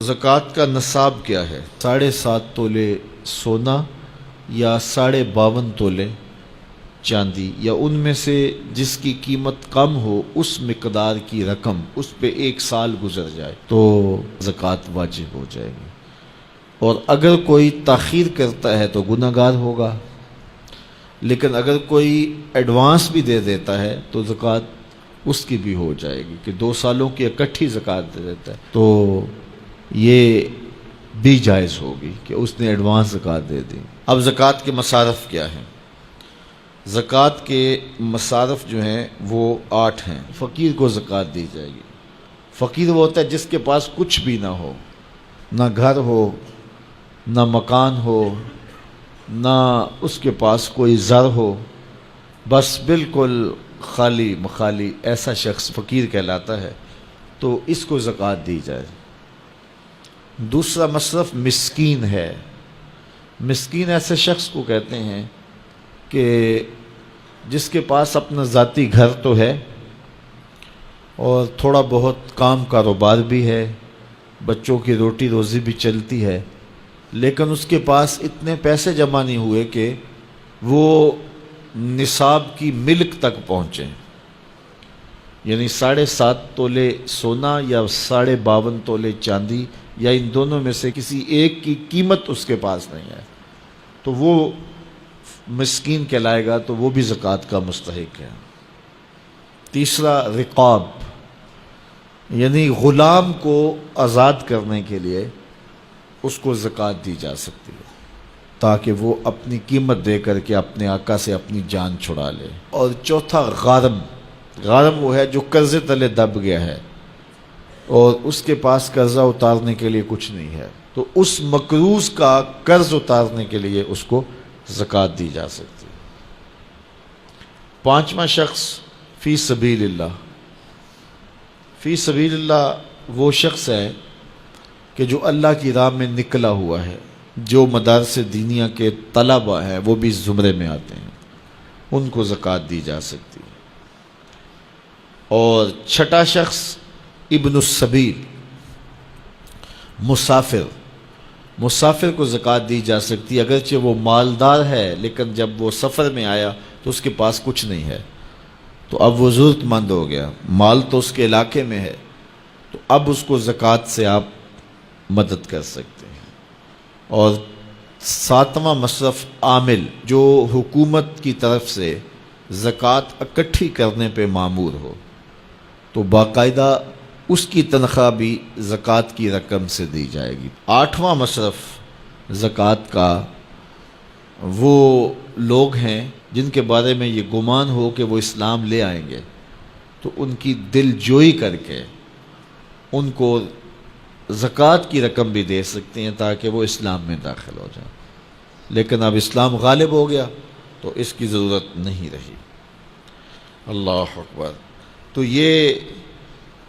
زکوٰۃ کا نصاب کیا ہے؟ 7.5 تولے سونا یا 52.5 تولے چاندی، یا ان میں سے جس کی قیمت کم ہو اس مقدار کی رقم، اس پہ 1 سال گزر جائے تو زکوٰۃ واجب ہو جائے گی۔ اور اگر کوئی تاخیر کرتا ہے تو گناہ گار ہوگا، لیکن اگر کوئی ایڈوانس بھی دے دیتا ہے تو زکوٰۃ اس کی بھی ہو جائے گی، کہ 2 سالوں کی اکٹھی زکوٰۃ دے دیتا ہے تو یہ بھی جائز ہوگی کہ اس نے ایڈوانس زکوٰۃ دے دی۔ اب زکوٰۃ کے مصارف کیا ہیں؟ زکوٰۃ کے مصارف جو ہیں وہ 8 ہیں۔ فقیر کو زکوٰۃ دی جائے گی۔ فقیر وہ ہوتا ہے جس کے پاس کچھ بھی نہ ہو، نہ گھر ہو، نہ مکان ہو، نہ اس کے پاس کوئی زر ہو، بس بالکل خالی مخالی، ایسا شخص فقیر کہلاتا ہے، تو اس کو زکوٰۃ دی جائے۔ دوسرا مصرف مسکین ہے۔ مسکین ایسے شخص کو کہتے ہیں کہ جس کے پاس اپنا ذاتی گھر تو ہے اور تھوڑا بہت کام کاروبار بھی ہے، بچوں کی روٹی روزی بھی چلتی ہے، لیکن اس کے پاس اتنے پیسے جمع نہیں ہوئے کہ وہ نصاب کی ملک تک پہنچیں، یعنی 7.5 تولے سونا یا 52.5 تولے چاندی، یا ان دونوں میں سے کسی ایک کی قیمت اس کے پاس نہیں ہے، تو وہ مسکین کہلائے گا، تو وہ بھی زکوٰۃ کا مستحق ہے۔ تیسرا رقاب، یعنی غلام کو آزاد کرنے کے لیے اس کو زکوٰۃ دی جا سکتی ہے، تاکہ وہ اپنی قیمت دے کر کے اپنے آقا سے اپنی جان چھڑا لے۔ اور چوتھا غارم۔ غارم وہ ہے جو قرضے تلے دب گیا ہے اور اس کے پاس قرضہ اتارنے کے لیے کچھ نہیں ہے، تو اس مقروض کا قرض اتارنے کے لیے اس کو زکوٰۃ دی جا سکتی ہے۔ 5واں شخص فی سبیل اللہ۔ فی سبیل اللہ وہ شخص ہے کہ جو اللہ کی راہ میں نکلا ہوا ہے۔ جو مدارس دینیہ کے طلباء ہیں وہ بھی زمرے میں آتے ہیں، ان کو زکوٰۃ دی جا سکتی ہے۔ اور 6واں شخص ابن السبیل، مسافر۔ مسافر کو زکوٰۃ دی جا سکتی ہے، اگرچہ وہ مالدار ہے لیکن جب وہ سفر میں آیا تو اس کے پاس کچھ نہیں ہے، تو اب وہ ضرورت مند ہو گیا، مال تو اس کے علاقے میں ہے، تو اب اس کو زکوٰۃ سے آپ مدد کر سکتے ہیں۔ اور 7واں مصرف عامل، جو حکومت کی طرف سے زکوٰۃ اکٹھی کرنے پہ مامور ہو، تو باقاعدہ اس کی تنخواہ بھی زکوٰۃ کی رقم سے دی جائے گی۔ 8واں مصرف زکوٰۃ کا وہ لوگ ہیں جن کے بارے میں یہ گمان ہو کہ وہ اسلام لے آئیں گے، تو ان کی دل جوئی کر کے ان کو زکوٰۃ کی رقم بھی دے سکتے ہیں تاکہ وہ اسلام میں داخل ہو جائیں، لیکن اب اسلام غالب ہو گیا تو اس کی ضرورت نہیں رہی۔ اللہ اکبر۔ تو یہ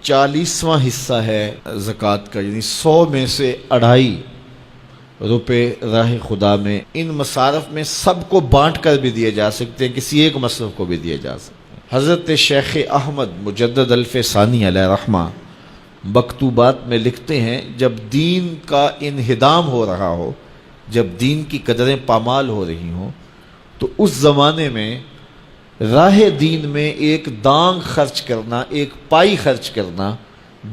40واں حصہ ہے زکوٰۃ کا، یعنی 100 میں سے 2.5 روپے راہ خدا میں۔ ان مصارف میں سب کو بانٹ کر بھی دیے جا سکتے ہیں، کسی ایک مصرف کو بھی دیے جا سکتے ہیں۔ حضرت شیخ احمد مجدد الف ثانی علیہ رحمہ مکتوبات میں لکھتے ہیں، جب دین کا انہدام ہو رہا ہو، جب دین کی قدریں پامال ہو رہی ہوں، تو اس زمانے میں راہ دین میں ایک دانگ خرچ کرنا، ایک پائی خرچ کرنا،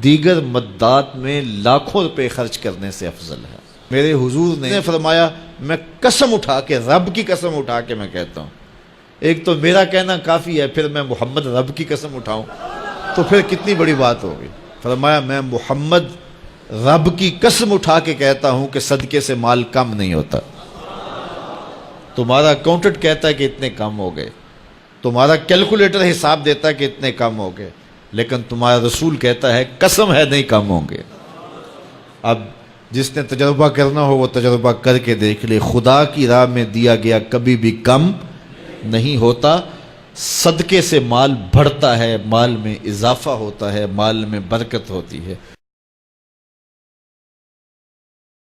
دیگر مدات میں لاکھوں روپے خرچ کرنے سے افضل ہے۔ میرے حضور نے فرمایا، میں قسم اٹھا کے، رب کی قسم اٹھا کے میں کہتا ہوں، ایک تو میرا کہنا کافی ہے، پھر میں محمد رب کی قسم اٹھاؤں تو پھر کتنی بڑی بات ہوگی۔ فرمایا، میں محمد رب کی قسم اٹھا کے کہتا ہوں کہ صدقے سے مال کم نہیں ہوتا۔ تمہارا اکاؤنٹنٹ کہتا ہے کہ اتنے کم ہو گئے، تمہارا کیلکولیٹر حساب دیتا ہے کہ اتنے کم ہو گئے، لیکن تمہارا رسول کہتا ہے قسم ہے نہیں کم ہوں گے۔ اب جس نے تجربہ کرنا ہو وہ تجربہ کر کے دیکھ لے، خدا کی راہ میں دیا گیا کبھی بھی کم نہیں ہوتا، صدقے سے مال بڑھتا ہے، مال میں اضافہ ہوتا ہے، مال میں برکت ہوتی ہے۔